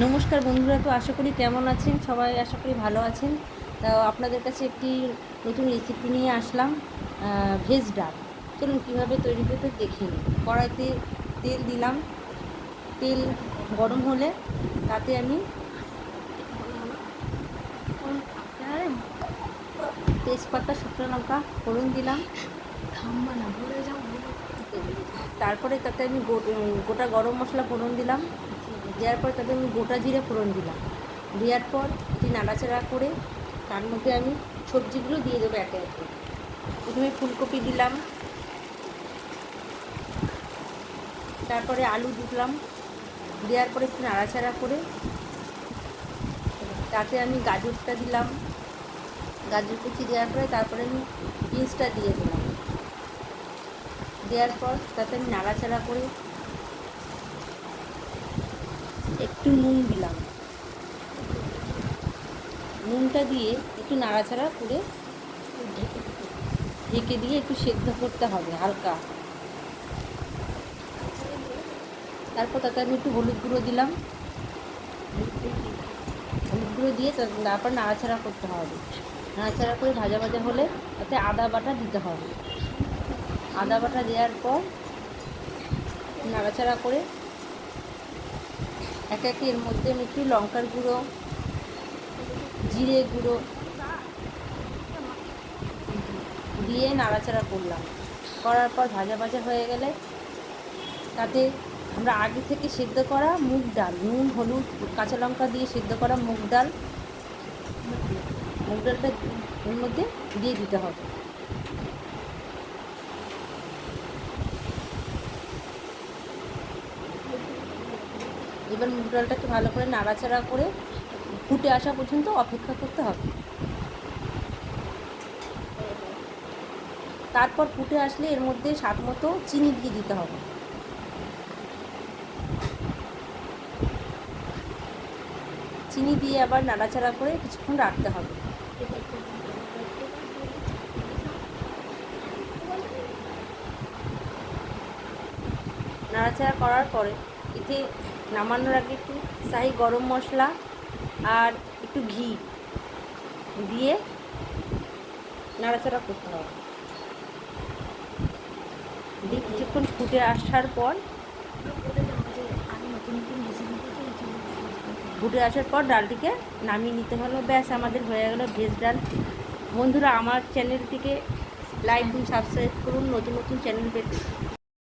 নমস্কার বন্ধুরা, তো আশা করি কেমন আছেন সবাই, আশা করি ভালো আছেন। তো আপনাদের কাছে একটি নতুন রেসিপি নিয়ে আসলাম, ভেজ ডাল। চলুন কীভাবে তৈরি করতে দেখে নিই। কড়াইতে তেল দিলাম, তেল গরম হলে তাতে আমি তেজপাতা, শুকনো লঙ্কা ফোড়ন দিলাম। তারপরে তাতে আমি গোটা গরম মশলা ফোড়ন দিলাম। দেওয়ার পর তাতে আমি গোটা জিরে ফোড়ন দিলাম। দেওয়ার পর একটি নাড়াচাড়া করে তার মধ্যে আমি সবজিগুলো দিয়ে দেবো একে একে। প্রথমে ফুলকপি দিলাম, তারপরে আলু দিলাম। দেওয়ার পরে একটু নাড়াচাড়া করে তাতে আমি গাজরটা দিলাম। গাজর কুচি দেওয়ার পরে তারপরে আমি বিনসটা দিয়ে দিলাম। দেওয়ার পর তাতে আমি নাড়াচাড়া করে একটু নুন দিলাম। নুনটা দিয়ে একটু নাড়াচাড়া করে ঢেকে দিয়ে একটু সেদ্ধ করতে হবে হালকা। তারপর তাতে আমি একটু হলুদ গুঁড়ো দিলাম। হলুদ গুঁড়ো দিয়ে তারপর নাড়াচাড়া করতে হবে। নাড়াচাড়া করে ভাজা ভাজা হলে তাতে আদা বাটা দিতে হবে। আদা বাটা দেওয়ার পর নাড়াচাড়া করে একে একে এর মধ্যে আমি একটু লঙ্কার গুঁড়ো, জিরে গুঁড়ো দিয়ে নাড়াচাড়া করলাম। করার পর ভাজা ভাজা হয়ে গেলে তাতে আমরা আগে থেকে সেদ্ধ করা মুগ ডাল, নুন হলুদ কাঁচা লঙ্কা দিয়ে সেদ্ধ করা মুগ ডালটা এর মধ্যে দিয়ে দিতে হবে। এবার মুগ ডালটাকে ভালো করে নাড়াচাড়া করে ফুটে আসা পর্যন্ত অপেক্ষা করতে হবে। তারপর ফুটে আসলে এর মধ্যে স্বাদ মতো চিনি দিয়ে দিতে হবে। চিনি দিয়ে আবার নাড়াচাড়া করে কিছুক্ষণ রাখতে হবে। নাড়াচাড়া করার পরে এতে নামানোর আগে একটু শাহি গরম মশলা আর একটু ঘি দিয়ে নাড়াচাড়া করতে হবে। দিয়ে কিছুক্ষণ ফুটে আসার পর ডালটিকে নামিয়ে নিতে হলো। ব্যাস, আমাদের হয়ে গেল ভেজ ডাল। বন্ধুরা, আমার চ্যানেলটিকে লাইক এবং সাবস্ক্রাইব করুন নতুন নতুন চ্যানেল পেতে।